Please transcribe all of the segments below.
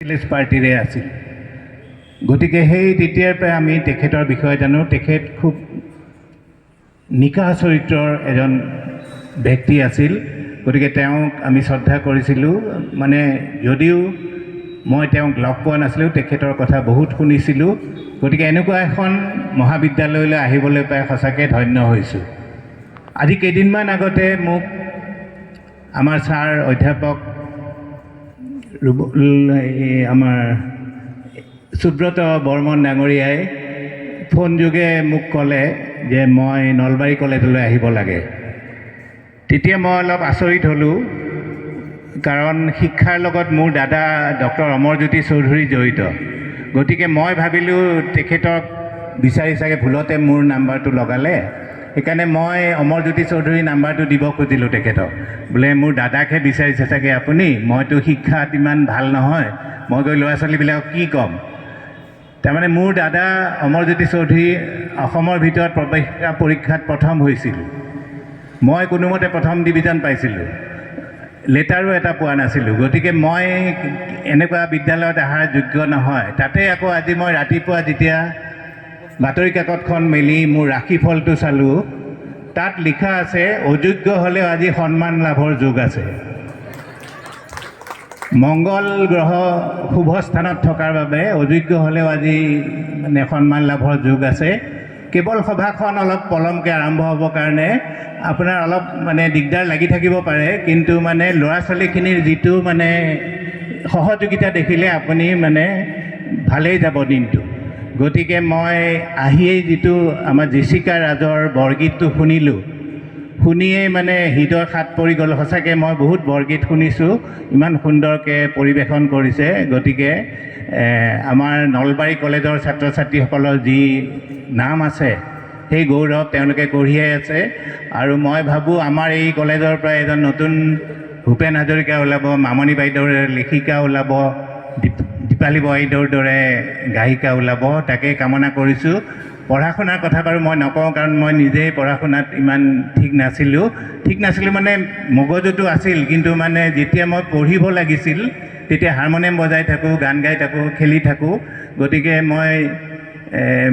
কংগ্ৰেছ পাৰ্টিৰে আছিল। গতিকে সেই তেতিয়াৰ পৰাই আমি তেখেতৰ বিষয়ে জানো। তেখেত খুব নিকা চৰিত্ৰৰ এজন ব্যক্তি আছিল। গতিকে তেওঁক আমি শ্ৰদ্ধা কৰিছিলোঁ। মানে যদিও মই তেওঁক লগ পোৱা নাছিলোঁ, তেখেতৰ কথা বহুত শুনিছিলোঁ। গতিকে এনেকুৱা এখন মহাবিদ্যালয়লৈ আহিবলৈ পাই সঁচাকৈ ধন্য হৈছোঁ। আজি কেইদিনমান আগতে মোক আমাৰ ছাৰ অধ্যাপক আমাৰ সুব্ৰত বৰ্মন ডাঙৰীয়াই ফোন যোগে মোক ক'লে যে মই নলবাৰী কলেজলৈ আহিব লাগে। তেতিয়া মই অলপ আচৰিত হ'লোঁ, কাৰণ শিক্ষাৰ লগত মোৰ দাদা ডক্টৰ অমৰজ্যোতি চৌধুৰী জড়িত। গতিকে মই ভাবিলোঁ তেখেতক বিচাৰি চাগে ভুলতে মোৰ নাম্বাৰটো লগালে। সেইকাৰণে মই অমৰজ্যোতি চৌধুৰীৰ নাম্বাৰটো দিব খুজিলোঁ তেখেতক। বোলে মোৰ দাদাকহে বিচাৰিছে চাগে আপুনি, মইতো শিক্ষাত ইমান ভাল নহয়, মই গৈ ল'ৰা ছোৱালীবিলাকক কি ক'ম। তাৰমানে মোৰ দাদা অমৰজ্যোতি চৌধুৰী অসমৰ ভিতৰত প্ৰৱেশিকা পৰীক্ষাত প্ৰথম হৈছিল। মই কোনোমতে প্ৰথম ডিভিজন পাইছিলোঁ, লেটাৰো এটা পোৱা নাছিলোঁ। গতিকে মই এনেকুৱা বিদ্যালয়ত অহাৰ যোগ্য নহয়। তাতে আকৌ আজি মই ৰাতিপুৱা যেতিয়া বাতৰি কাকতখন মেলি মোৰ ৰাশিফলটো চালোঁ, তাত লিখা আছে অযোগ্য হ'লেও আজি সন্মান লাভৰ যোগ আছে। মংগল গ্ৰহ শুভ স্থানত থকাৰ বাবে অযোগ্য হ'লেও আজি মানে সন্মান লাভৰ যোগ আছে। কেৱল সভাখন অলপ পলমকৈ আৰম্ভ হ'বৰ কাৰণে আপোনাৰ অলপ মানে দিগদাৰ লাগি থাকিব পাৰে, কিন্তু মানে ল'ৰা ছোৱালীখিনিৰ যিটো মানে সহযোগিতা দেখিলে আপুনি মানে ভালেই যাব দিনটো। গতিকে মই আহিয়েই যিটো আমাৰ জেচিকা ৰাজৰ বৰগীতটো শুনিলোঁ, শুনিয়েই মানে হৃদয় হাত পৰি গ'ল। সঁচাকৈ মই বহুত বৰগীত শুনিছোঁ, ইমান সুন্দৰকৈ পৰিৱেশন কৰিছে। গতিকে আমাৰ নলবাৰী কলেজৰ ছাত্ৰ ছাত্ৰীসকলৰ যি নাম আছে, সেই গৌৰৱ তেওঁলোকে কঢ়িয়াই আছে। আৰু মই ভাবোঁ আমাৰ এই কলেজৰ পৰা এজন নতুন ভূপেন হাজৰিকা ওলাব, মামণি বাইদেউৰ লেখিকা ওলাব, দীপালী বাইদেউৰ দৰে গায়িকা ওলাব, তাকে কামনা কৰিছোঁ। পঢ়া শুনাৰ কথা বাৰু মই নকওঁ, কাৰণ মই নিজেই পঢ়া শুনাত ইমান ঠিক নাছিলোঁ মানে মগজুটো আছিল, কিন্তু মানে যেতিয়া মই পঢ়িব লাগিছিল তেতিয়া হাৰমনিয়াম বজাই থাকোঁ, গান গাই থাকোঁ, খেলি থাকোঁ। গতিকে মই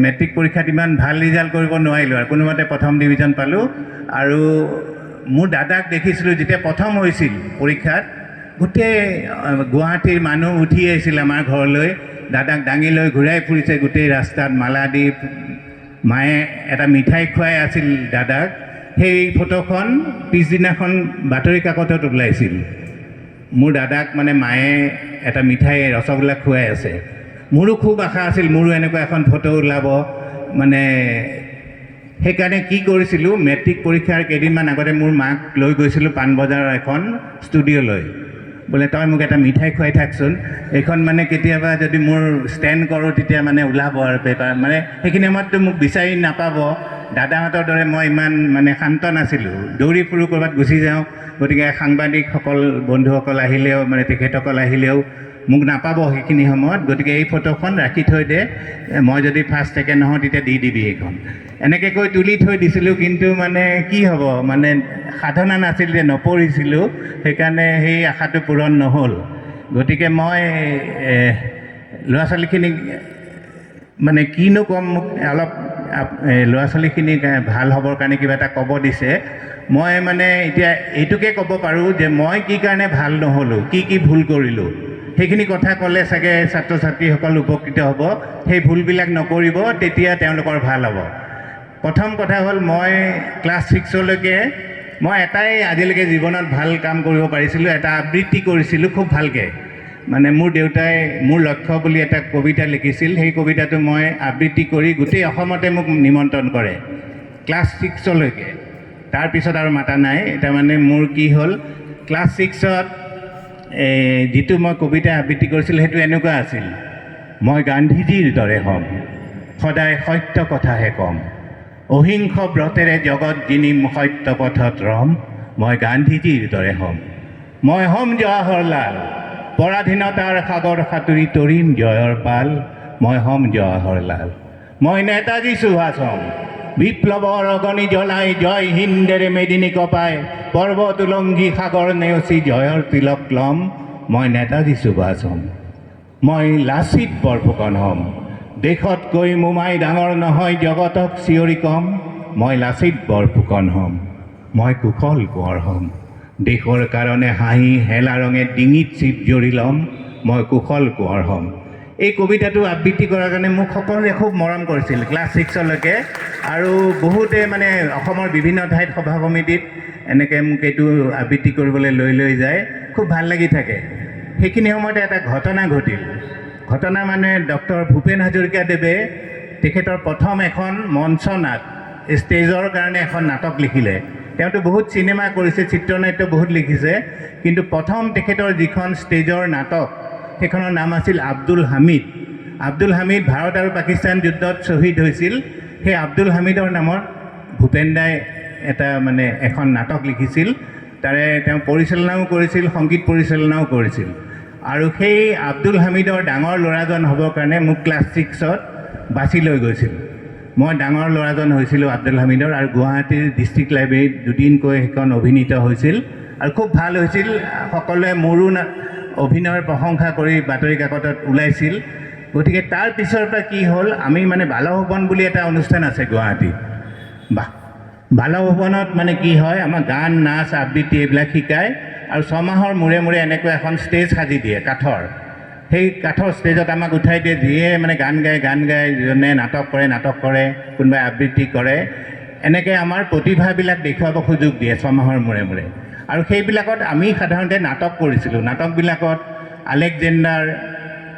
মেট্ৰিক পৰীক্ষাত ইমান ভাল ৰিজাল্ট কৰিব নোৱাৰিলোঁ, আৰু কোনোমতে প্ৰথম ডিভিজন পালোঁ। আৰু মোৰ দাদাক দেখিছিলোঁ যেতিয়া প্ৰথম হৈছিল পৰীক্ষাত, গোটেই গুৱাহাটীৰ মানুহ উঠি আহিছিল আমাৰ ঘৰলৈ, দাদাক দাঙি লৈ ঘূৰাই ফুৰিছে গোটেই ৰাস্তাত, মালা দি মায়ে এটা মিঠাই খুৱাই আছিল দাদাক। সেই ফটোখন পিছদিনাখন বাতৰি কাকতত ওলাইছিল। মোৰ দাদাক মানে মায়ে এটা মিঠাই ৰসগোল্লা খুৱাই আছে। মোৰো খুব আশা আছিল মোৰো এনেকুৱা এখন ফটো ওলাব। মানে সেইকাৰণে কি কৰিছিলোঁ, মেট্ৰিক পৰীক্ষাৰ কেইদিনমান আগতে মোৰ মাক লৈ গৈছিলোঁ পাণবজাৰৰ এখন ষ্টুডিঅ'লৈ। বোলে তই মোক এটা মিঠাই খুৱাই থাকচোন, এইখন মানে কেতিয়াবা যদি মোৰ ষ্টেণ্ড কৰোঁ তেতিয়া মানে ওলাব আৰু পেপাৰ। মানে সেইখিনি সময়ততো মোক বিচাৰি নাপাব। দাদাহঁতৰ দৰে মই ইমান মানে শান্ত নাছিলোঁ, দৌৰি ফুৰোঁ, ক'ৰবাত গুচি যাওঁ। গতিকে সাংবাদিকসকল বন্ধুসকল আহিলেও মানে তেখেতসকল আহিলেও মোক নাপাব সেইখিনি সময়ত। গতিকে এই ফটোখন ৰাখি থৈ দে, মই যদি ফাৰ্ষ্ট ছেকেণ্ড নহওঁ তেতিয়া দি দিবি এইখন, এনেকৈ কৈ তুলি থৈ দিছিলোঁ। কিন্তু মানে কি হ'ব, মানে সাধনা নাছিল যে নপঢ়িছিলোঁ, সেইকাৰণে সেই আশাটো পূৰণ নহ'ল। গতিকে মই ল'ৰা ছোৱালীখিনিক মানে কিনো ক'ম, মোক অলপ ল'ৰা ছোৱালীখিনিক ভাল হ'বৰ কাৰণে কিবা এটা ক'ব দিছে। মই মানে এতিয়া এইটোকে ক'ব পাৰোঁ যে মই কি কাৰণে ভাল নহ'লোঁ, কি ভুল কৰিলোঁ, সেইখিনি কথা ক'লে চাগে ছাত্ৰ ছাত্ৰীসকল উপকৃত হ'ব। সেই ভুলবিলাক নকৰিব, তেতিয়া তেওঁলোকৰ ভাল হ'ব। প্ৰথম কথা হ'ল, মই ক্লাছ 6লৈকে মই এটাই আজিলৈকে জীৱনত ভাল কাম কৰিব পাৰিছিলোঁ, এটা আবৃত্তি কৰিছিলোঁ খুব ভালকৈ। মানে মোৰ দেউতাই মোৰ লক্ষ্য বুলি এটা কবিতা লিখিছিল, সেই কবিতাটো মই আবৃত্তি কৰি গোটেই অসমতে মোক নিমন্ত্ৰণ কৰে ক্লাছ 6লৈকে। তাৰপিছত আৰু মাতা নাই। তাৰমানে মোৰ কি হ'ল, ক্লাছ 6ত যিটো মই কবিতা আবৃত্তি কৰিছিলোঁ সেইটো এনেকুৱা আছিল: মই গান্ধীজীৰ দৰে হ'ম, সদায় সত্য কথাহে ক'ম, অহিংস ব্ৰতেৰে জগত জিনিম, সত্য পথত ৰম, মই গান্ধীজীৰ দৰে হ'ম। মই হ'ম জৱাহৰলাল, পৰাধীনতাৰ সাগৰ সাঁতুৰি তৰিম জয়ৰ পাল, মই হ'ম জৱাহৰলাল। মই নেতাজী সুভাষ হ'ম, বিপ্লৱৰ অগণি জ্বলাই জয় হিন্দেৰে মেদিনী কপাই, পৰ্বত উলংঘি সাগৰ নেওচি জয়ৰ তিলক লম, মই নেতাজী সুভাষ হ'ম। মই লাচিত বৰফুকন হ'ম। দেশতকৈ মোমাই ডাঙৰ নহয় জগতক চিঞৰি কম, মই লাচিত বৰফুকন হ'ম। মই কুশল কোঁৱৰ হ'ম। দেশৰ কাৰণে হাঁহি হেলা ৰঙে ডিঙিত চিপ জৰি ল'ম, মই কুশল কোঁৱৰ হ'ম। এই কবিতাটো আবৃত্তি কৰাৰ কাৰণে মোক সকলোৱে খুব মৰম কৰিছিল ক্লাছ 6লৈকে, আৰু বহুতে মানে অসমৰ বিভিন্ন ঠাইত সভা সমিতিত এনেকৈ মোক এইটো আবৃত্তি কৰিবলৈ লৈ যায়, খুব ভাল লাগি থাকে। সেইখিনি সময়তে এটা ঘটনা ঘটিল। ঘটনা মানে ডক্টৰ ভূপেন হাজৰিকাদেৱে তেখেতৰ প্ৰথম এখন মঞ্চ নাট, ষ্টেজৰ কাৰণে এখন নাটক লিখিলে। তেওঁতো বহুত চিনেমা কৰিছে, চিত্ৰনাট্য বহুত লিখিছে, কিন্তু প্ৰথম তেখেতৰ যিখন ষ্টেজৰ নাটক সেইখনৰ নাম আছিল আব্দুল হামিদ। আব্দুল হামিদ ভাৰত আৰু পাকিস্তান যুদ্ধত শ্বহীদ হৈছিল। সেই আব্দুল হামিদৰ নামত ভূপেন দাই এটা মানে এখন নাটক লিখিছিল। তাৰে তেওঁ পৰিচালনাও কৰিছিল, সংগীত পৰিচালনাও কৰিছিল। আৰু সেই আব্দুল হামিদৰ ডাঙৰ ল'ৰাজন হ'বৰ কাৰণে মোক ক্লাছ 6ত বাছি লৈ গৈছিল। মই ডাঙৰ ল'ৰাজন হৈছিলোঁ আব্দুল হামিদৰ, আৰু গুৱাহাটীৰ ডিষ্ট্ৰিক্ট লাইব্ৰেৰীত দুদিনকৈ সেইখন অভিনীত হৈছিল আৰু খুব ভাল হৈছিল। সকলোৱে মোৰো অভিনয়ৰ প্ৰশংসা কৰি বাতৰি কাকতত ওলাইছিল। গতিকে তাৰ পিছৰ পৰা কি হ'ল, আমি মানে বালভৱন বুলি এটা অনুষ্ঠান আছে গুৱাহাটীত। বালভৱনত মানে কি হয়, আমাৰ গান নাচ আবৃত্তি এইবিলাক শিকায়, আৰু 6 মাহৰ মূৰে মূৰে এনেকৈ এখন ষ্টেজ সাজি দিয়ে কাঠৰ। সেই কাঠৰ ষ্টেজত আমাক উঠাই দিয়ে, যিয়ে মানে গান গায়, যোনে নাটক কৰে, কোনোবাই আবৃত্তি কৰে, এনেকৈ আমাৰ প্ৰতিভাবিলাক দেখুৱাব সুযোগ দিয়ে 6 মাহৰ মূৰে মূৰে। আৰু সেইবিলাকত আমি সাধাৰণতে নাটক কৰিছিলোঁ। নাটকবিলাকত আলেকজেণ্ডাৰ,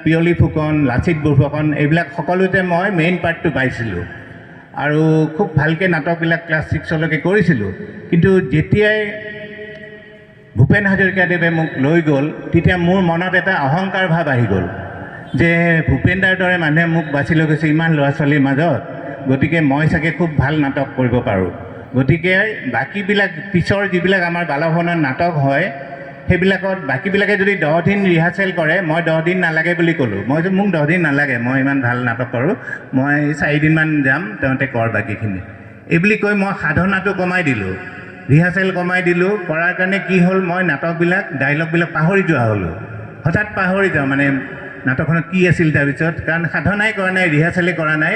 পিয়লি ফুকন, লাচিত বৰফুকন এইবিলাক সকলোতে মই মেইন পাৰ্টটো পাইছিলোঁ, আৰু খুব ভালকৈ নাটকবিলাক ক্লাছ 6লৈকে কৰিছিলোঁ। কিন্তু যেতিয়াই ভূপেন হাজৰিকাদেৱে মোক লৈ গ'ল, তেতিয়া মোৰ মনত এটা অহংকাৰ ভাৱ আহি গ'ল যে ভূপেন দাৰ দৰে মানুহে মোক বাছি লৈ গৈছে ইমান ল'ৰা ছোৱালীৰ মাজত, গতিকে মই চাগে খুব ভাল নাটক কৰিব পাৰোঁ। গতিকে বাকীবিলাক পিছৰ যিবিলাক আমাৰ বালভৱনত নাটক হয়, সেইবিলাকত বাকীবিলাকে যদি 10 দিন ৰিহাৰ্চেল কৰে, মই 10 দিন নালাগে বুলি ক'লোঁ। মই মোক 10 দিন নালাগে, মই ইমান ভাল নাটক কৰোঁ, মই 4 দিনমান যাম, তেওঁতে কৰ বাকীখিনি, এইবুলি কৈ মই সাধনাটো কমাই দিলোঁ, ৰিহাৰ্চেল কমাই দিলোঁ। কৰাৰ কাৰণে কি হ'ল, মই নাটকবিলাক ডাইলগবিলাক পাহৰি যোৱা হ'লোঁ। হঠাৎ পাহৰি যাওঁ, মানে নাটকখনত কি আছিল তাৰপিছত, কাৰণ সাধনাই কৰা নাই, ৰিহাৰ্চেলেই কৰা নাই।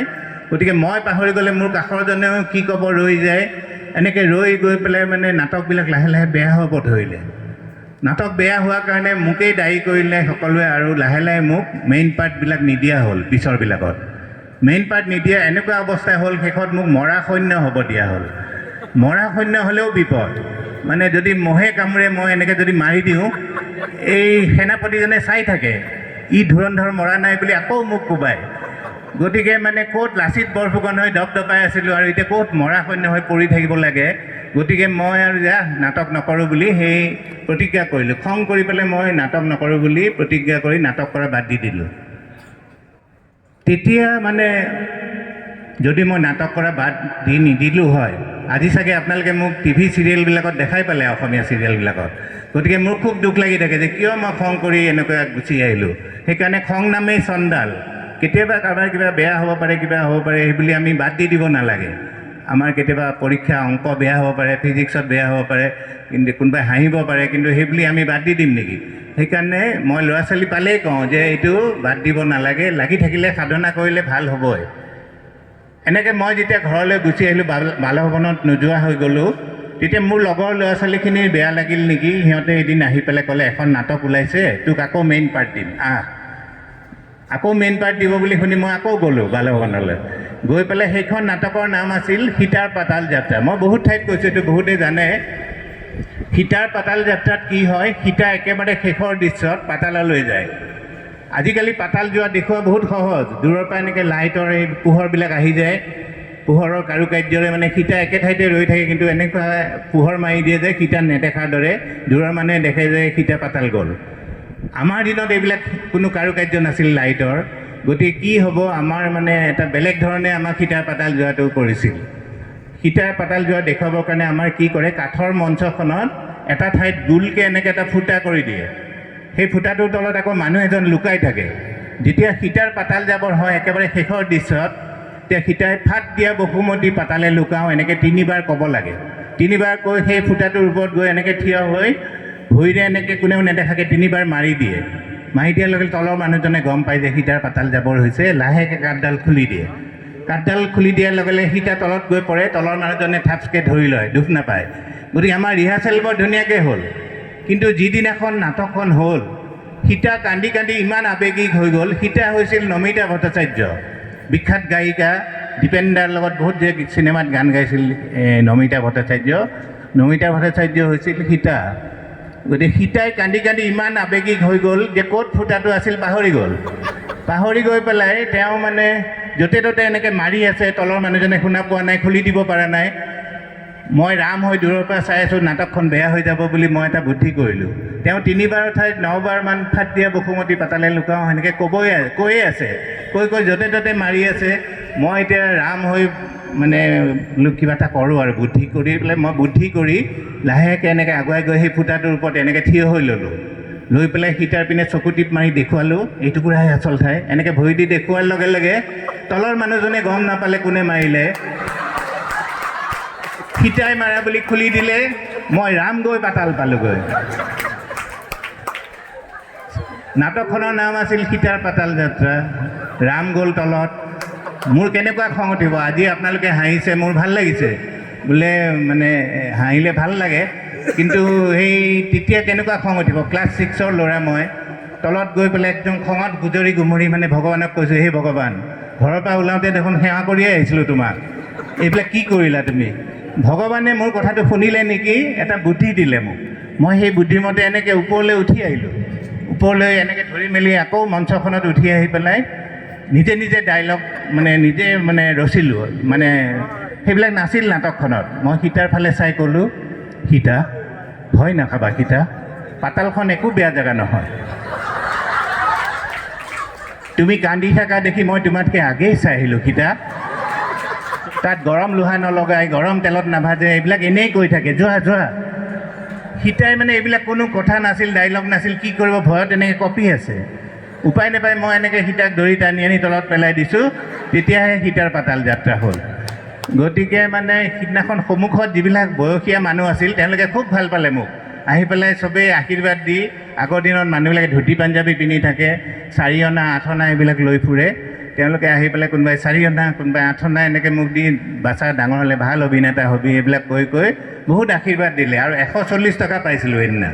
গতিকে মই পাহৰি গ'লে মোৰ কাষৰজনেও কি ক'ব ৰৈ যায়। এনেকৈ ৰৈ গৈ পেলাই মানে নাটকবিলাক লাহে লাহে বেয়া হ'ব ধৰিলে। নাটক বেয়া হোৱাৰ কাৰণে মোকেই দায়ী কৰিলে সকলোৱে, আৰু লাহে লাহে মোক মেইন পাৰ্টবিলাক নিদিয়া হ'ল। পিছৰবিলাকত মেইন পাৰ্ট নিদিয়া এনেকুৱা অৱস্থা হ'ল, শেষত মোক মৰা সৈন্য হ'ব দিয়া হ'ল। মৰা সৈন্য হ'লেও বিপদ, মানে যদি মহে কামোৰে, মই এনেকৈ যদি মাৰি দিওঁ, এই সেনাপতিজনে চাই থাকে, ই ধুৰন্ধৰ মৰা নাই বুলি আকৌ মোক কোবায়। গতিকে মানে ক'ত লাচিত বৰফুকন হৈ দপদপাই আছিলোঁ, আৰু এতিয়া ক'ত মৰা সৈন্য হৈ পৰি থাকিব লাগে। গতিকে মই আৰু নাটক নকৰোঁ বুলি সেই প্ৰতিজ্ঞা কৰিলোঁ। খং কৰি পেলাই মই নাটক নকৰোঁ বুলি প্ৰতিজ্ঞা কৰি নাটক কৰা বাদ দি দিলোঁ। তেতিয়া মানে যদি মই নাটক কৰা বাদ দি নিদিলোঁ হয়, আজি চাগে আপোনালোকে মোক টিভি চিৰিয়েলবিলাকত দেখাই পালে, অসমীয়া চিৰিয়েলবিলাকত। গতিকে মোৰ খুব দুখ লাগি থাকে যে কিয় মই খং কৰি এনেকৈ গুচি আহিলোঁ। সেইকাৰণে খং নামেই চণ্ডাল। কেতিয়াবা কাৰোবাৰ কিবা বেয়া হ'ব পাৰে, কিবা হ'ব পাৰে, সেইবুলি আমি বাদ দি দিব নালাগে। আমাৰ কেতিয়াবা পৰীক্ষা অংক বেয়া হ'ব পাৰে, ফিজিক্সত বেয়া হ'ব পাৰে, কিন্তু কোনোবাই হাঁহিব পাৰে, কিন্তু সেইবুলি আমি বাদ দি দিম নেকি? সেইকাৰণে মই ল'ৰা ছোৱালী পালেই কওঁ যে এইটো বাদ দিব নালাগে, লাগি থাকিলে সাধনা কৰিলে ভাল হ'বই। এনেকৈ মই যেতিয়া ঘৰলৈ গুচি আহিলোঁ, বালভৱনত নোযোৱা হৈ গ'লোঁ, তেতিয়া মোৰ লগৰ ল'ৰা ছোৱালীখিনিৰ বেয়া লাগিল নেকি, সিহঁতে এদিন আহি পেলাই ক'লে, এখন নাটক ওলাইছে, তোক আকৌ মেইন পাৰ্ট দিম, আকৌ মেইন পাৰ্ট দিব বুলি শুনি মই আকৌ গ'লোঁ বালভৱনলৈ। গৈ পেলাই সেইখন নাটকৰ নাম আছিল সীতাৰ পাতাল যাত্ৰা। মই বহুত ঠাইত কৈছোঁ, এইটো বহুতেই জানে। সীতাৰ পাতাল যাত্ৰাত কি হয়, সীতা একেবাৰে শেষৰ দৃশ্যত পাতাললৈ যায়। আজিকালি পাতাল যোৱা দেখুওৱা বহুত সহজ, দূৰৰ পৰা এনেকৈ লাইটৰ এই পোহৰবিলাক আহি যায়, পোহৰৰ কাৰুকাৰ্যৰে মানে সীতা একে ঠাইতে ৰৈ থাকে, কিন্তু এনেকুৱা পোহৰ মাৰি দিয়ে যে সীতা নেদেখাৰ দৰে দূৰৰ মানুহে দেখে যে সীতা পাতাল গ'ল। আমাৰ দিনত এইবিলাক কোনো কাৰুকাৰ্য নাছিল লাইটৰ, গতিকে কি হ'ব, আমাৰ মানে এটা বেলেগ ধৰণে আমাক সীতাৰ পাতাল যোৱাটো কৰিছিল। সীতাৰ পাতাল যোৱা দেখুৱাবৰ কাৰণে আমাৰ কি কৰে, কাঠৰ মঞ্চখনত এটা ঠাইত গোলকৈ এনেকৈ এটা ফুটা কৰি দিয়ে। সেই ফুটাটোৰ তলত আকৌ মানুহ এজন লুকাই থাকে। যেতিয়া সীতাৰ পাতাল যাবৰ হয় একেবাৰে শেষৰ দৃশ্যত, তেতিয়া সীতাই ফাট দিয়া বসুমতী পাতালে লুকাওঁ এনেকৈ 3বাৰ ক'ব লাগে। 3বাৰ কৈ সেই ফুটাটোৰ ওপৰত গৈ এনেকৈ থিয় হৈ ভৰিৰে এনেকৈ কোনেও নেদেখাকৈ 3বাৰ মাৰি দিয়ে। মাৰি দিয়াৰ লগে তলৰ মানুহজনে গম পায় যে সীতাৰ পাতাল জাবৰ হৈছে, লাহেকৈ কাঠডাল খুলি দিয়ে। কাঠডাল খুলি দিয়াৰ লগে লগে সীতা তলত গৈ পৰে, তলৰ মানুহজনে থাপচকৈ ধৰি লয়, দুখ নাপায়। গতিকে আমাৰ ৰিহাৰ্চেল বৰ ধুনীয়াকৈ হ'ল, কিন্তু যিদিনাখন নাটকখন হ'ল সীতা কান্দি কান্দি ইমান আৱেগিক হৈ গ'ল। সীতা হৈছিল নমিতা ভট্টাচাৰ্য, বিখ্যাত গায়িকা, দীপেন দাৰ লগত বহুত যে চিনেমাত গান গাইছিল নমিতা ভট্টাচাৰ্য। নমিতা ভট্টাচাৰ্য হৈছিল সীতা। গতিকে সীতাই কান্দি কান্দি ইমান আৱেগিক হৈ গ'ল যে ক'ত ফুটাটো আছিল পাহৰি গ'ল। পাহৰি গৈ পেলাই তেওঁ মানে য'তে ত'তে এনেকৈ মাৰি আছে, তলৰ মানুহজনে শুনা পোৱা নাই, খুলি দিব পৰা নাই। মই ৰাম হৈ দূৰৰ পৰা চাই আছোঁ, নাটকখন বেয়া হৈ যাব বুলি মই এটা বুদ্ধি কৰিলোঁ। তেওঁ 3বাৰৰ ঠাইত 9বাৰমান ফাট দিয়া বসুমতী পাতালে লুকাওঁ সেনেকৈ কৈয়ে আছে, কৈ য'তে ত'তে মাৰি আছে। মই এতিয়া ৰাম হৈ মানে কিবা এটা কৰোঁ আৰু বুদ্ধি কৰি পেলাই মই বুদ্ধি কৰি লাহেকৈ এনেকৈ আগুৱাই গৈ সেই ফুটাটোৰ ওপৰত এনেকৈ থিয় হৈ ল'লোঁ। লৈ পেলাই সীতাৰ পিনে চকু টিপ মাৰি দেখুৱালোঁ, এইটুকুৰাহে আচল ঠাই। এনেকৈ ভৰি দি দেখুওৱাৰ লগে লগে তলৰ মানুহজনে গম নাপালে কোনে মাৰিলে। সীতাই মাৰা বুলি খুলি দিলে, মই ৰাম গৈ পাতাল পালোঁগৈ। নাটকখনৰ নাম আছিল সীতাৰ পাতাল যাত্ৰা। ৰাম গ'ল তলত। মোৰ কেনেকুৱা খং উঠিব। আজি আপোনালোকে হাঁহিছে, মোৰ ভাল লাগিছে, বোলে মানে হাঁহিলে ভাল লাগে, কিন্তু সেই তেতিয়া কেনেকুৱা খং উঠিব। ক্লাছ 6ৰ ল'ৰা মই, তলত গৈ পেলাই একদম খঙত গুজৰি গুমৰি মানে ভগৱানক কৈছোঁ, হে ভগৱান, ঘৰৰ পৰা ওলাওঁতে দেখোন সেৱা কৰিয়ে আহিছিলোঁ তোমাক, এইবিলাক কি কৰিলা তুমি। ভগৱানে মোৰ কথাটো শুনিলে নেকি, এটা বুদ্ধি দিলে মোক। মই সেই বুদ্ধিমতে এনেকৈ ওপৰলৈ উঠি আহিলোঁ। ওপৰলৈ এনেকৈ ধৰি মেলি আকৌ মঞ্চখনত উঠি আহি পেলাই নিজে নিজে ডাইলগ নিজে ৰচিলোঁ। মানে সেইবিলাক নাছিল নাটকখনত। মই সীতাৰ ফালে চাই ক'লোঁ, সীতা ভয় নাখাবা, সীতা পাতালখন একো বেয়া জেগা নহয়। তুমি কান্দি থকা দেখি মই তোমাতকৈ আগেই চাই আহিলোঁ সীতা। তাত গৰম লোহা নলগাই, গৰম তেলত নাভাজে, এইবিলাক এনেই কৈ থাকে, যোৱা যোৱা। সীতাই এইবিলাক কোনো কথা নাছিল, ডাইলগ নাছিল, কি কৰিব, ভয়ত এনেকৈ কঁপি আছে। উপায় নাপায় মই এনেকৈ সীতাক ধৰি টানি আনি তলত পেলাই দিছোঁ। তেতিয়াহে সীতাৰ পাতাল যাত্ৰা হ'ল। গতিকে সিদিনাখন সন্মুখত যিবিলাক বয়সীয়া মানুহ আছিল তেওঁলোকে খুব ভাল পালে মোক। আহি পেলাই চবেই আশীৰ্বাদ দি, আগৰ দিনত মানুহবিলাকে ধুতি পাঞ্জাবী পিন্ধি থাকে, 4 অনা 8 অনা এইবিলাক লৈ ফুৰে। তেওঁলোকে আহি পেলাই কোনোবাই 4 অনা, কোনোবাই 8 অনা এনেকৈ মোক দি, বাচ্চা ডাঙৰ হ'লে ভাল অভিনেতা হবি, এইবিলাক কৈ বহুত আশীৰ্বাদ দিলে। আৰু 140 টকা পাইছিলোঁ সেইদিনা।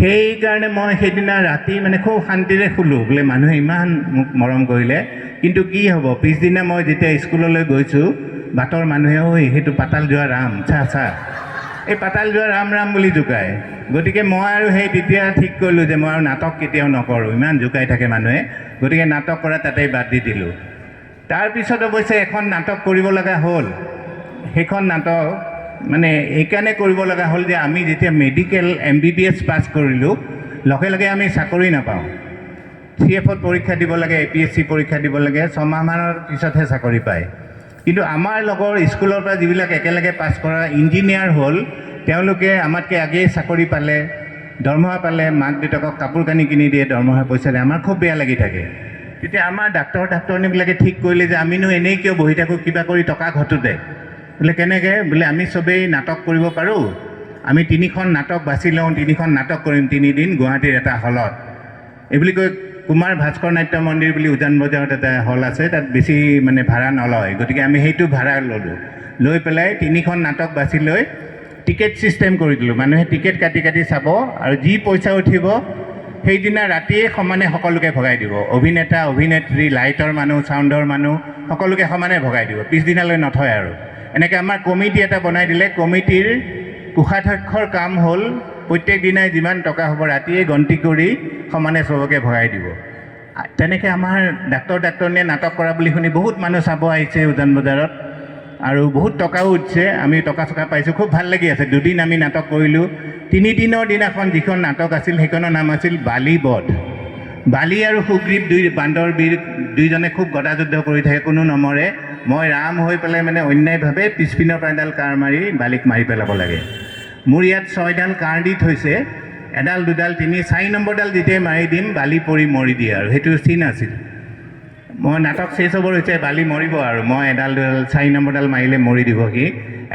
সেইকাৰণে মই সেইদিনা ৰাতি খুব শান্তিৰে শুলোঁ, বোলে মানুহে ইমান মোক মৰম কৰিলে। কিন্তু কি হ'ব, পিছদিনা মই যেতিয়া স্কুললৈ গৈছোঁ, বাটৰ মানুহে ঐ সেইটো পাতাল যোৱা ৰাম, চা এই পাতাল যোৱা ৰাম ৰাম বুলি জোকায়। গতিকে মই আৰু সেই তেতিয়া ঠিক কৰিলোঁ যে মই আৰু নাটক কেতিয়াও নকৰোঁ, ইমান জোকাই থাকে মানুহে। গতিকে নাটক কৰা তাতেই বাদ দি দিলোঁ। তাৰপিছত অৱশ্যে এখন নাটক কৰিব লগা হ'ল। সেইখন নাটক এইকাৰণে কৰিব লগা হ'ল যে আমি যেতিয়া মেডিকেল MBBS পাছ কৰিলোঁ, লগে লগে আমি চাকৰি নাপাওঁ। CFত পৰীক্ষা দিব লাগে, APSC পৰীক্ষা দিব লাগে, 6 মাহমানৰ পিছতহে চাকৰি পায়। কিন্তু আমাৰ লগৰ স্কুলৰ পৰা যিবিলাক একেলগে পাছ কৰা ইঞ্জিনিয়াৰ হ'ল, তেওঁলোকে আমাতকৈ আগেই চাকৰি পালে, দৰমহা পালে, মাক দেউতাকক কাপোৰ কানি কিনি দিয়ে, দৰমহা পইচাৰে। আমাৰ খুব বেয়া লাগি থাকে। তেতিয়া আমাৰ ডাক্তৰনীবিলাকে ঠিক কৰিলে যে আমিনো এনেই কিয় বহি থাকোঁ, কিবা কৰি টকা ঘটোতে। বোলে কেনেকৈ, বোলে আমি চবেই নাটক কৰিব পাৰোঁ, আমি 3খন নাটক বাছি লওঁ, 3খন নাটক কৰিম 3 দিন গুৱাহাটীৰ এটা হলত। এইবুলি কৈ কুমাৰ ভাস্কৰ নাট্য মন্দিৰ বুলি উজান বজাৰত এটা হল আছে, তাত বেছি ভাড়া নলয়। গতিকে আমি সেইটো ভাড়া ল'লোঁ। লৈ পেলাই 3খন নাটক বাছি লৈ টিকেট ছিষ্টেম কৰি দিলোঁ। মানুহে টিকেট কাটি কাটি চাব, আৰু যি পইচা উঠিব সেইদিনা ৰাতিয়ে সমানে সকলোকে ভগাই দিব। অভিনেতা, অভিনেত্ৰী, লাইটৰ মানুহ, চাউণ্ডৰ মানুহ সকলোকে সমানে ভগাই দিব, পিছদিনালৈ নথয় আৰু। এনেকৈ আমাৰ কমিটি এটা বনাই দিলে। কমিটিৰ কোষাধ্যক্ষৰ কাম হ'ল প্ৰত্যেক দিনাই যিমান টকা হ'ব ৰাতিয়ে গন্তি কৰি সমানে চবকে ভগাই দিব। তেনেকৈ আমাৰ ডাক্তৰনীয়ে নাটক কৰা বুলি শুনি বহুত মানুহ চাব আহিছে উজান বজাৰত, আৰু বহুত টকাও উঠিছে। আমি টকা পাইছোঁ, খুব ভাল লাগি আছে। 2 দিন আমি নাটক কৰিলোঁ। 3 দিনৰ দিনাখন যিখন নাটক আছিল সেইখনৰ নাম আছিল বালিবধ। বালি আৰু সুগ্ৰীৱ বান্দৰ বীৰ দুইজনে খুব গদাযুদ্ধ কৰি থাকে, কোনো নমৰে। মই ৰাম হৈ পেলাই অন্যায়ভাৱে পিছপিনৰ পৰা এডাল কাঁড় মাৰি বালিক মাৰি পেলাব লাগে। মোৰ ইয়াত 6ডাল কাঁড় দি থৈছে, এডাল 2ডাল 3, 4 নম্বৰডাল যেতিয়াই মাৰি দিম বালি পৰি মৰি দিয়ে, আৰু সেইটো চিন আছিল। মই নাটক শেষ হ'বৰ হৈছে, বালি মৰিব আৰু মই এডাল 2ডাল 4 নম্বৰডাল মাৰিলে মৰি দিব সি।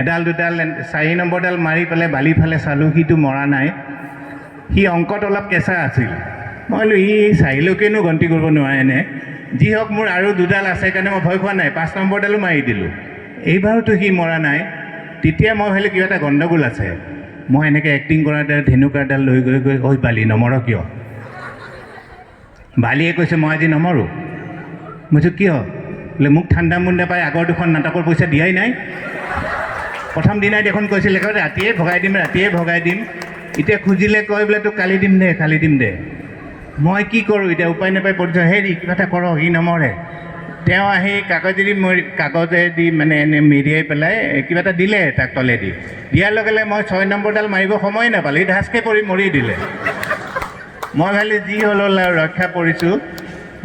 এডাল 2ডাল 4 নম্বৰডাল মাৰি পেলাই বালি ফালে চালোঁ, সিটো মৰা নাই। সি অংকত অলপ কেঁচা আছিল। মই বোলো ই চাৰিলৈকেনো গন্তি কৰিব নোৱাৰেনে, যি হওক মোৰ আৰু দুডাল আছে কাৰণে মই ভয় খোৱা নাই, 5 নম্বৰডালো মাৰি দিলোঁ। এইবাৰোতো সি মৰা নাই। তেতিয়া মই ভাবিলোঁ কিবা এটা গণ্ডগোল আছে। মই এনেকৈ এক্টিং কৰাতে ধেনুকাডাল লৈ গৈ গৈ ঐ বালি নমৰ কিয়? বালিয়ে কৈছে মই আজি নমৰোঁ। মই কৈছোঁ কিয়? বোলে মোক ঠাণ্ডা মুণ্ডা পাই আগৰ দুখন নাটকৰ পইচা দিয়াই নাই। প্ৰথম দিনাই দেখোন কৈছিল একেবাৰে ৰাতিয়ে ভগাই দিম। এতিয়া খুজিলে কয় বোলে তোক কালি দিম দে। মই কি কৰোঁ এতিয়া, উপায় নাপাই পৰিছোঁ। হেৰি কিবা এটা কৰক, ই নমৰে। তেওঁ আহি কাগজেদি মানে এনে মেৰিয়াই পেলাই কিবা এটা দিলে তাক তলেদি। দিয়াৰ লগে লগে মই 6 নম্বৰডাল মাৰিব সময় নাপালোঁ, ধাচকৈ পৰি মৰি দিলে। মই ভাবিলোঁ যি হ'ল আৰু ৰক্ষা পৰিছোঁ।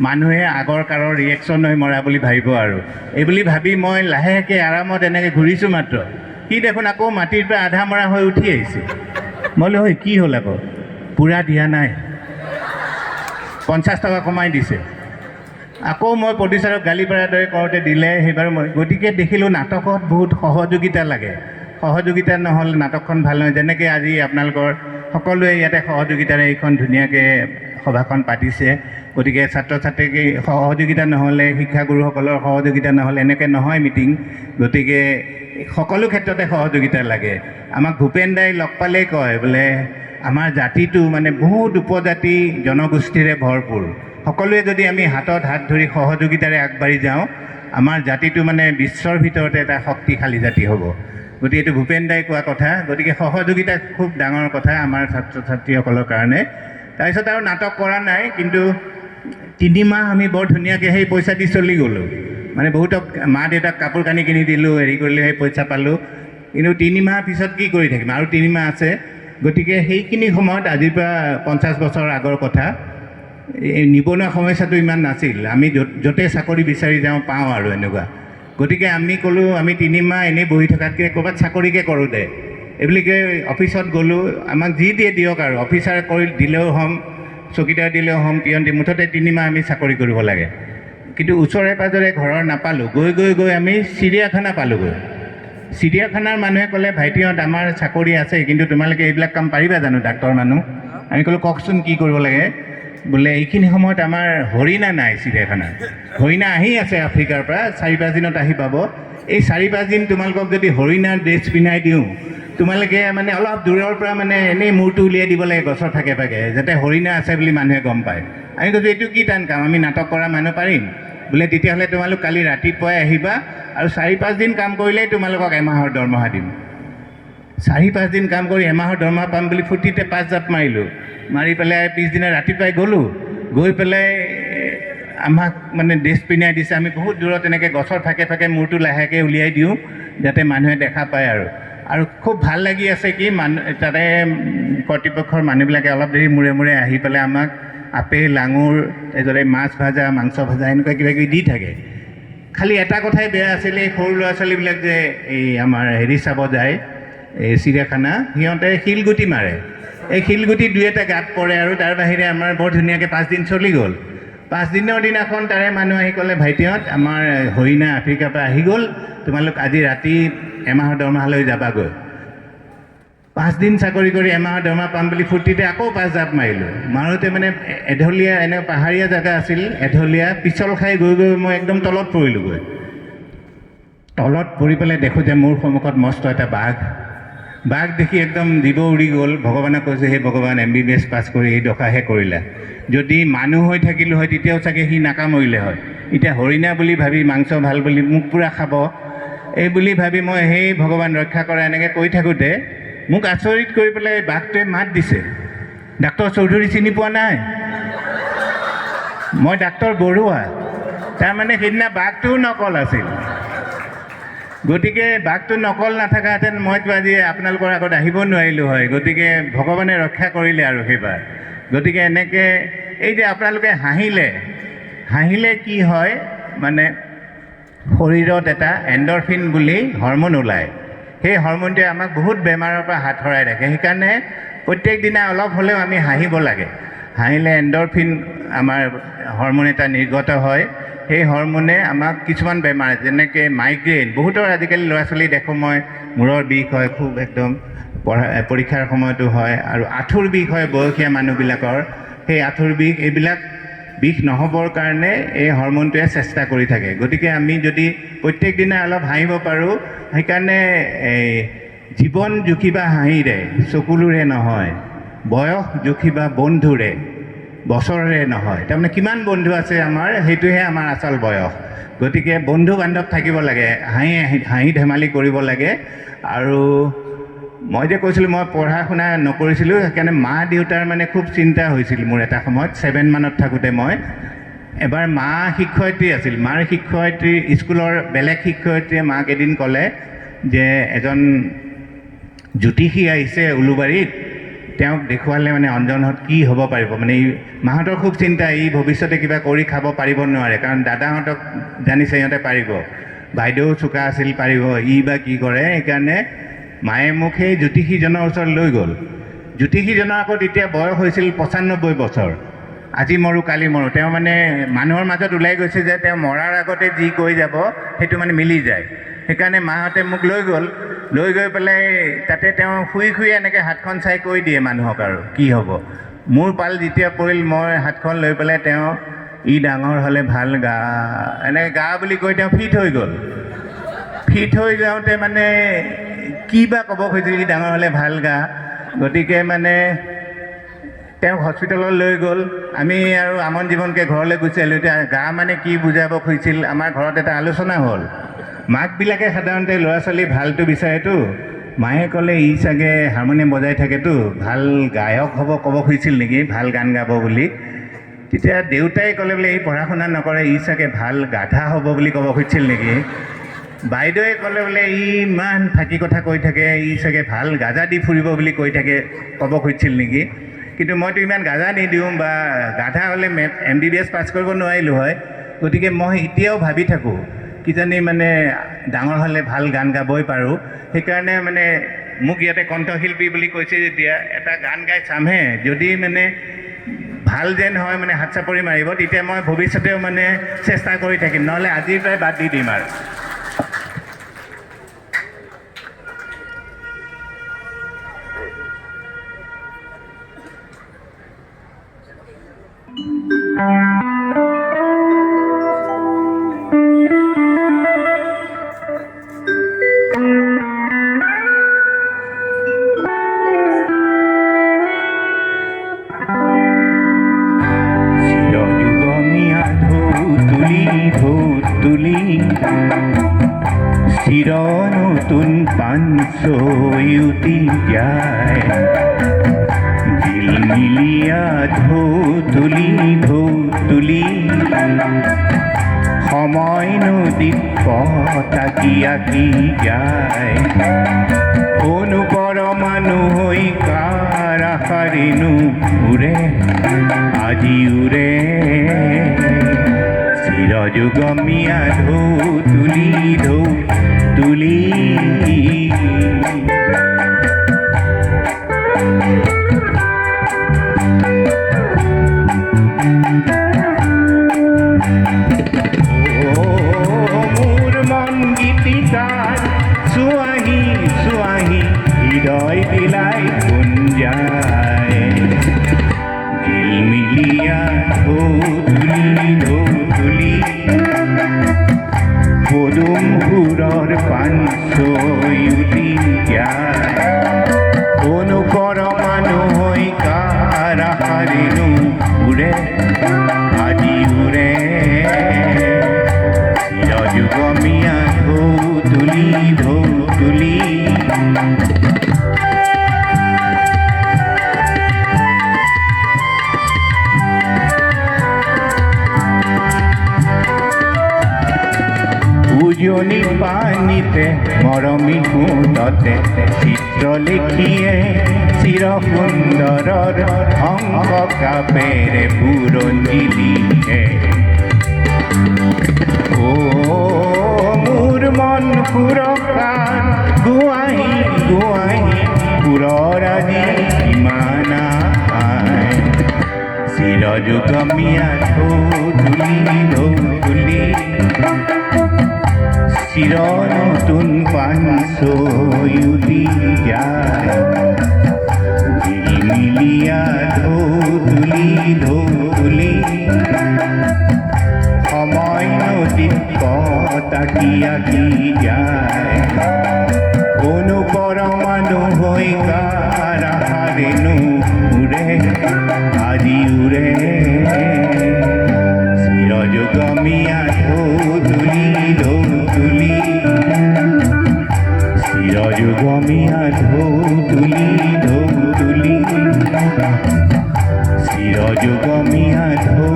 মানুহে আগৰ কাৰৰ ৰিয়েকশ্যন হৈ মৰা বুলি ভাবিব আৰু এই বুলি ভাবি মই লাহেকৈ আৰামত এনেকৈ ঘূৰিছোঁ মাত্ৰ। সি দেখোন আকৌ মাটিৰ পৰা আধা মৰা হৈ উঠি আহিছে। মই বোলো ঐ কি হ'ল আকৌ? পূৰা দিয়া নাই, 50 টকা কমাই দিছে। আকৌ মই প্ৰডিউচাৰক গালি পাৰাৰ দৰে কৰোঁতে দিলে। সেইবাৰ মই গতিকে দেখিলোঁ নাটকত বহুত সহযোগিতা লাগে। সহযোগিতা নহ'লে নাটকখন ভাল নহয়। যেনেকৈ আজি আপোনালোকৰ সকলোৱে ইয়াতে সহযোগিতাৰে এইখন ধুনীয়াকৈ সভাখন পাতিছে। গতিকে ছাত্ৰ ছাত্ৰীক সহযোগিতা নহ'লে, শিক্ষাগুৰুসকলৰ সহযোগিতা নহ'লে এনেকৈ নহয় মিটিং। গতিকে সকলো ক্ষেত্ৰতে সহযোগিতা লাগে। আমাক ভূপেন দাই লগ পালেই কয় বোলে আমাৰ জাতিটো মানে বহুত উপজাতি জনগোষ্ঠীৰে ভৰপূৰ। সকলোৱে যদি আমি হাতত হাত ধৰি সহযোগিতাৰে আগবাঢ়ি যাওঁ, আমাৰ জাতিটো মানে বিশ্বৰ ভিতৰতে এটা শক্তিশালী জাতি হ'ব। গতিকে এইটো ভূপেন দাই কোৱা কথা। গতিকে সহযোগিতা খুব ডাঙৰ কথা আমাৰ ছাত্ৰ ছাত্ৰীসকলৰ কাৰণে। তাৰপিছত আৰু নাটক কৰা নাই, কিন্তু 3 মাহ আমি বৰ ধুনীয়াকৈ সেই পইচা দি চলি গ'লোঁ। মানে বহুতক মা দেউতাক কাপোৰ কানি কিনি দিলোঁ, হেৰি কৰিলোঁ, সেই পইচা পালোঁ। কিন্তু 3 মাহৰ পিছত কি কৰি থাকিম, আৰু 3 মাহ আছে। গতিকে সেইখিনি সময়ত আজিৰ পৰা 50 বছৰ আগৰ কথা, এই নিবনুৱা সমস্যাটো ইমান নাছিল। আমি য'তে চাকৰি বিচাৰি যাওঁ পাওঁ আৰু এনেকুৱা। গতিকে আমি ক'লোঁ আমি 3 মাহ এনেই বহি থকাতকৈ ক'ৰবাত চাকৰিকে কৰোঁ দে। এইবুলিকৈ অফিচত গ'লোঁ। আমাক যি দিয়ে দিয়ক আৰু, অফিচাৰ কৰি দিলেও হ'ম, চকীদাৰ দিলেও হ'ম, পিয়ন দি, মুঠতে 3 মাহ আমি চাকৰি কৰিব লাগে। কিন্তু ওচৰে পাঁজৰে ঘৰৰ নাপালোঁ। গৈ আমি চিৰিয়াখানা পালোঁগৈ। চিৰিয়াখানাৰ মানুহে ক'লে ভাইটিহঁত আমাৰ চাকৰি আছে, কিন্তু তোমালোকে এইবিলাক কাম পাৰিবা জানো, ডাক্তৰ মানুহ? আমি ক'লোঁ কওকচোন কি কৰিব লাগে। বোলে এইখিনি সময়ত আমাৰ হৰিণা নাই চিৰিয়াখানাত। হৰিণা আহি আছে আফ্ৰিকাৰ পৰা, 4-5 দিনত আহি পাব। এই 4-5 দিন তোমালোকক যদি হৰিণাৰ ড্ৰেছ পিন্ধাই দিওঁ, তোমালোকে মানে অলপ দূৰৰ পৰা মানে এনেই মূৰটো উলিয়াই দিব লাগে গছৰ ফাকে ফাকে, যাতে হৰিণা আছে বুলি মানুহে গম পায়। আমি কৈছোঁ এইটো কি টান কাম, আমি নাটক কৰা মানুহ পাৰিম? বোলে তেতিয়াহ'লে তোমালোক কালি ৰাতিপুৱাই আহিবা, আৰু 4-5 দিন কাম কৰিলেই তোমালোকক এমাহৰ দৰমহা দিম। 4-5 দিন কাম কৰি এমাহৰ দৰমহা পাম বুলি ফূৰ্তিতে 5 জাপ মাৰিলোঁ। মাৰি পেলাই পিছদিনা ৰাতিপুৱাই গৈ পেলাই আমাক মানে ড্ৰেছ পিন্ধাই দিছে। আমি বহুত দূৰত এনেকৈ গছৰ ফাকে ফাকে মূৰটো লাহেকৈ উলিয়াই দিওঁ, যাতে মানুহে দেখা পায় আৰু খুব ভাল লাগি আছে কি তাতে কৰ্তৃপক্ষৰ মানুহবিলাকে অলপ দেৰি মূৰে আহি পেলাই আমাক আপেল, আঙুৰ, তাৰপিছতে মাছ ভাজা, মাংস ভাজা, এনেকুৱা কিবাকিবি দি থাকে। খালি এটা কথাই বেয়া আছিলে, এই সৰু ল'ৰা ছোৱালীবিলাক যে এই আমাৰ হেৰি চাব যায়, এই চিৰিয়াখানা, সিহঁতে শিলগুটি মাৰে। এই শিলগুটি 2-এটা গাত পৰে, আৰু তাৰ বাহিৰে আমাৰ বৰ ধুনীয়াকৈ 5 দিন চলি গ'ল। 5 দিনৰ দিনাখন তাৰে মানুহ আহি ক'লে ভাইটিহঁত আমাৰ হৰিণা আফ্ৰিকাৰ পৰা আহি গ'ল, তোমালোক আজি ৰাতি এমাহৰ দৰমহালৈ যাবাগৈ। 5 দিন চাকৰি কৰি এমাহৰ দৰমহা পাম বুলি ফূৰ্তিতে আকৌ 5 জাপ মাৰিলোঁ। মাৰোঁতে মানে এঢলীয়া, এনে পাহাৰীয়া জেগা আছিল, এঢলীয়া, পিছল খাই গৈ মই একদম তলত পৰিলোঁগৈ। তলত পৰি পেলাই দেখোঁ যে মোৰ সন্মুখত মস্ত এটা বাঘ দেখি একদম জীৱ উৰি গ'ল। ভগৱানক কৈছোঁ, সেই ভগৱান MBBS পাছ কৰি এই দশাহে কৰিলা। যদি মানুহ হৈ থাকিলোঁ হয় তেতিয়াও চাগে সি নাকামৰিলে হয়। এতিয়া হৰিণা বুলি ভাবি, মাংস ভাল বুলি মোক পূৰা খাব, এই বুলি ভাবি মই সেই ভগৱান ৰক্ষা কৰা এনেকৈ কৈ থাকোঁতে মোক আচৰিত কৰি পেলাই বাঘটোৱে মাত দিছে, ডাক্তৰ চৌধুৰী চিনি পোৱা নাই? মই ডাক্তৰ বৰুৱা। তাৰমানে সেইদিনা বাঘটোও নকল আছিল। গতিকে বাঘটো নকল নাথাকাহেঁতেন মইতো আজি আপোনালোকৰ আগত আহিব নোৱাৰিলোঁ হয়। গতিকে ভগৱানে ৰক্ষা কৰিলে আৰু সেইবাৰ। গতিকে এনেকৈ এই যে আপোনালোকে হাঁহিলে কি হয়, মানে শৰীৰত এটা এণ্ডৰফিন বুলি হৰম'ন ওলায়। সেই হৰম'নটোৱে আমাক বহুত বেমাৰৰ পৰা হাত সৰাই ৰাখে। সেইকাৰণে প্ৰত্যেক দিনা অলপ হ'লেও আমি হাঁহিব লাগে। হাঁহিলে এণ্ডৰফিন আমাৰ হৰম'ন এটা নিৰ্গত হয়। সেই হৰম'নে আমাক কিছুমান বেমাৰ, যেনেকৈ মাইগ্ৰেইন, বহুতৰ আজিকালি ল'ৰা ছোৱালী দেখোঁ মই মূৰৰ বিষ হয় খুব একদম, পৰীক্ষাৰ সময়তো হয়, আৰু আঁঠুৰ বিষ হয় বয়সীয়া মানুহবিলাকৰ। সেই আঁঠুৰ বিষ এইবিলাক বিষ নহ'বৰ কাৰণে এই হৰম'নটোৱে চেষ্টা কৰি থাকে। গতিকে আমি যদি প্ৰত্যেক দিনাই অলপ হাঁহিব পাৰোঁ, সেইকাৰণে এই জীৱন জুখিবা হাঁহিৰে চকুলোৰে নহয়, বয়স জুখিবা বন্ধুৰে বছৰেৰে নহয়। তাৰমানে কিমান বন্ধু আছে আমাৰ, সেইটোহে আমাৰ আচল বয়স। গতিকে বন্ধু বান্ধৱ থাকিব লাগে, হাঁহি ধেমালি কৰিব লাগে। আৰু মই যে কৈছিলোঁ মই পঢ়া শুনা নকৰিছিলোঁ, সেইকাৰণে মা দেউতাৰ মানে খুব চিন্তা হৈছিল মোৰ এটা সময়ত। 7 মানত থাকোঁতে মই এবাৰ মা শিক্ষয়িত্ৰী আছিল, মাৰ শিক্ষয়িত্ৰী স্কুলৰ বেলেগ শিক্ষয়িত্ৰীয়ে মাক এদিন ক'লে যে এজন জ্যোতিষী আহিছে উলুবাৰীত, তেওঁক দেখুৱালে মানে অঞ্জনহঁত কি হ'ব পাৰিব। মানে এই মাহঁতৰ খুব চিন্তা, ই ভৱিষ্যতে কিবা কৰি খাব পাৰিব নোৱাৰে, কাৰণ দাদাহঁতক জানিছে সিহঁতে পাৰিব, বাইদেউ চোকা আছিল পাৰিব, ই বা কি কৰে। সেইকাৰণে মায়ে মোক সেই জ্যোতিষীজনৰ ওচৰত লৈ গ'ল। জ্যোতিষীজনৰ আকৌ তেতিয়া বয়স হৈছিল 95 বছৰ। আজি মৰোঁ কালি মৰোঁ, তেওঁ মানে মানুহৰ মাজত ওলাই গৈছে যে তেওঁ মৰাৰ আগতে যি কৈ যাব সেইটো মানে মিলি যায়। সেইকাৰণে মাহঁতে মোক লৈ গ'ল, লৈ গৈ পেলাই তাতে তেওঁ শুই শুই এনেকৈ হাতখন চাই কৈ দিয়ে মানুহক আৰু কি হ'ব। মোৰ পাল যেতিয়া পৰিল, মই হাতখন লৈ পেলাই তেওঁ ই ডাঙৰ হ'লে ভাল গা, এনেকৈ গা বুলি কৈ তেওঁ ফিট হৈ গ'ল। ফিট হৈ যাওঁতে মানে কি বা ক'ব খুজিছিল, ই ডাঙৰ হ'লে ভাল গা। গতিকে মানে তেওঁক হস্পিটেলত লৈ গ'ল। আমি আৰু আমন জীৱনকৈ ঘৰলৈ গুচি আহিলোঁ। এতিয়া গা মানে কি বুজাব খুজিছিল, আমাৰ ঘৰত এটা আলোচনা হ'ল। মাকবিলাকে সাধাৰণতে ল'ৰা ছোৱালী ভালটো বিচাৰেতো। মায়ে ক'লে ই চাগে হাৰমনিয়াম বজাই থাকেতো, ভাল গায়ক হ'ব ক'ব খুজিছিল নেকি, ভাল গান গাব বুলি। তেতিয়া দেউতাই ক'লে বোলে ই পঢ়া শুনা নকৰে, ই চাগে ভাল গাধা হ'ব বুলি ক'ব খুজিছিল নেকি। বাইদেৱে ক'লে বোলে ই ইমান ফাঁকি কথা কৈ থাকে, ই চাগে ভাল গাজা দি ফুৰিব বুলি কৈ থাকে, ক'ব খুজিছিল নেকি। কিন্তু মইতো ইমান গাজা নিদিওঁ, বা গাধা হ'লে MBBS পাছ কৰিব নোৱাৰিলোঁ হয়। গতিকে মই এতিয়াও ভাবি থাকোঁ কিজানি মানে ডাঙৰ হ'লে ভাল গান গাবই পাৰোঁ। সেইকাৰণে মানে মোক ইয়াতে কণ্ঠশিল্পী বুলি কৈছে যেতিয়া এটা গান গাই চামহে, যদি মানে ভাল যেন হয় মানে হাত চাপৰি মাৰিব, তেতিয়া মই ভৱিষ্যতেও মানে চেষ্টা কৰি থাকিম, নহ'লে আজিৰ পৰাই বাদ দি দিম আৰু। চিৰ নতুন পাঞ্চয়ুতি যায়, জিলমিলিয়া ঢৌ তুলি সময় নদীত পতাকি আঁকি যায়। অনুপৰমাণু হৈ কাৰ আশাৰেনো উৰে, আজি উৰে চিৰযুগমীয়া ঢৌ তুলি। মোৰ মন গীতিকাৰ চুৱাহি হৃদয় দিলাই গুঞ্জায়, জিলমিলিয়া ঢৌ তুলি পদুম সুৰৰ পাঞ্চয়ুতি যায়। অনুপৰমাণু হৈ কাৰ আশাৰেনো উৰে, আজি উৰে চিৰযুগমীয়া ঢৌ তুলি। উজনি পানীতে মৰমী সোঁততে চিত্ৰ লিখিয়ে চিৰ সুন্দৰৰ অংক কাপেৰে বুৰঞ্জিলিহে। মোৰ মন সুৰকাৰ গুৱাহী সুৰৰ আজি ইমান আই, চিৰযুগমীয়া ঢৌ তুলি চিৰ নতুন পাঞ্চয়ুতি যায়, জিলমিলিয়া ঢৌ তুলি তাকি আঁকি যায় কোনো পৰমাণু হৈ কাৰ আহাৰেনো উৰে আজি উৰে চিৰযুগমীয়া ঢৌ তুলি চিৰযুগমীয়া ঢৌ তুলি চিৰযুগমীয়া ঢৌ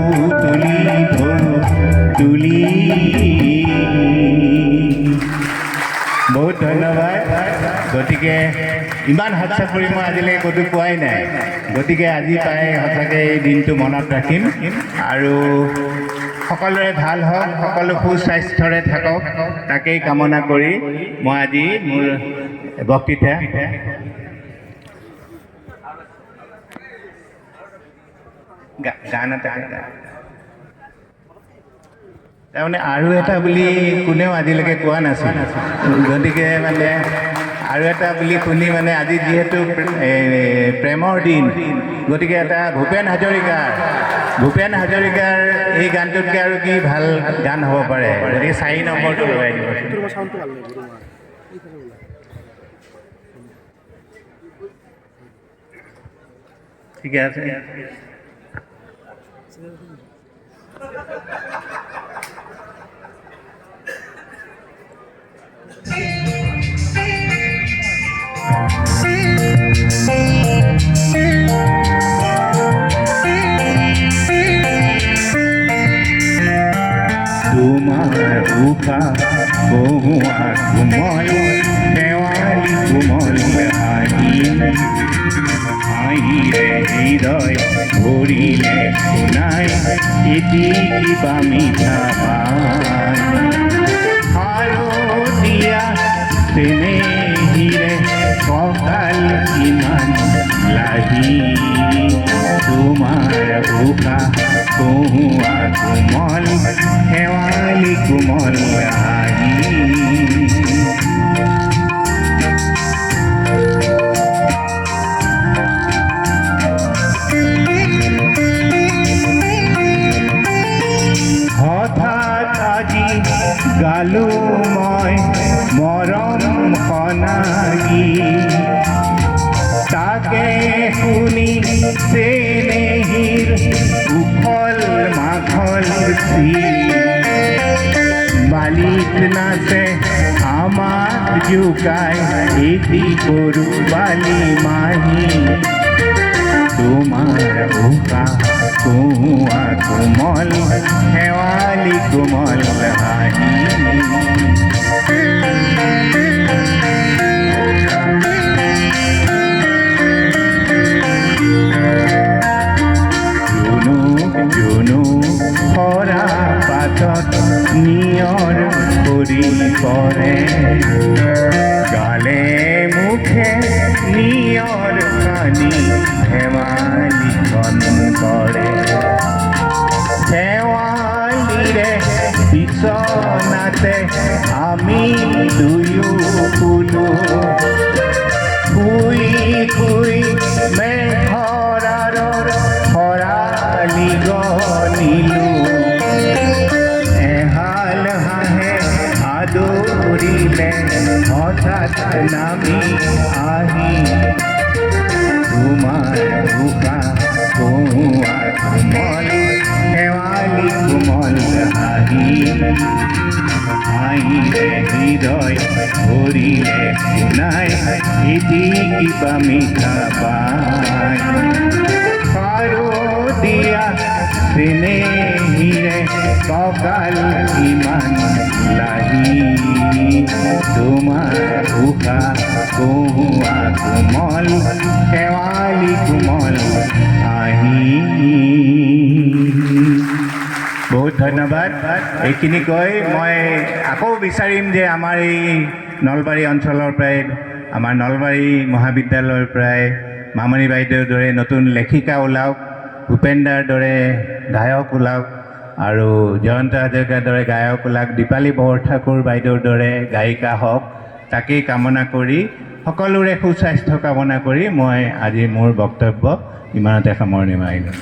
তুলি বহুত ধন্যবাদ গতিকে ইমান হাত চাপৰি মই আজিলৈকে ক'তো পোৱাই নাই গতিকে আজি পাই সঁচাকৈ এই দিনটো মনত ৰাখিম আৰু সকলোৰে ভাল হওক সকলো সুস্বাস্থ্যৰে থাকক তাকেই কামনা কৰি মই আজি মোৰ বক্তৃতা গান এটা তাৰমানে আৰু এটা বুলি কোনেও আজিলৈকে কোৱা নাছিল গতিকে মানে আৰু এটা বুলি শুনি মানে আজি যিহেতু প্ৰেমৰ দিন গতিকে এটা ভূপেন হাজৰিকাৰ এই গানটোতকৈ আৰু কি ভাল গান হ'ব পাৰে গতিকে 4 নম্বৰটো লগাই দিব ঠিকে আছে তোমার উঠা বহুয়া কোমল দেওয়ালি কোমল আহিরে হৃদয় ভরিলে শোনায় এটি কিবা মিঠা পায় আরো দিয়া স্নেহিরে ককাল ইমান লাগি তোমার উঠা বহুয়া কোমল শেৱালি কোমল আহি হঠাৎ আজি গালো মই মৰম সনাগি তাকে শুনি চেনেহীৰ উখল মাখল বালিত নাচে আমাক জোকাই এটি কৰো বালি মাহি তোমাৰ উকা কোৱা কোমল শেৱালি কোমল হাঁহি ভৰা পাতত নিয়ৰ পৰি পৰে গালে মুখে নিয়ৰ পানী ধেমালিখন কৰে শেৱালিৰে বিচনাতে আমি দুয়ো শুলো শুই শুই মেঘৰৰ খৰালি গনিলো এহাল হাঁহে আদৰিলে হঠাৎ নামি আহি তোমাৰ উকা কোৱা কোমল শেৱালি কোমল হাঁহি হাঁহিৰে হৃদয় ভৰিলে শুনাই এটি কিবা মিঠা পায় পাৰো দিয়া স্নেহিৰে ককাল ইমান লাগি তোমাৰ উকা কোৱা কোমল শেৱালি কোমল আহি বহুত ধন্যবাদ এইখিনি কৈ মই আকৌ বিচাৰিম যে আমাৰ এই নলবাৰী অঞ্চলৰ পৰাই আমাৰ নলবাৰী মহাবিদ্যালয়ৰ পৰাই মামণি বাইদেউৰ দৰে নতুন লেখিকা ওলাওক ভূপেনদাৰ দৰে গায়ক ওলাওক আৰু জয়ন্ত হাজৰিকাৰ দৰে গায়ক ওলাওক দীপালী বৰঠাকুৰ বাইদেউৰ দৰে গায়িকা হওক তাকেই কামনা কৰি সকলোৰে সুস্বাস্থ্য কামনা কৰি মই আজি মোৰ বক্তব্য ইমানতে সামৰণি মাৰিলোঁ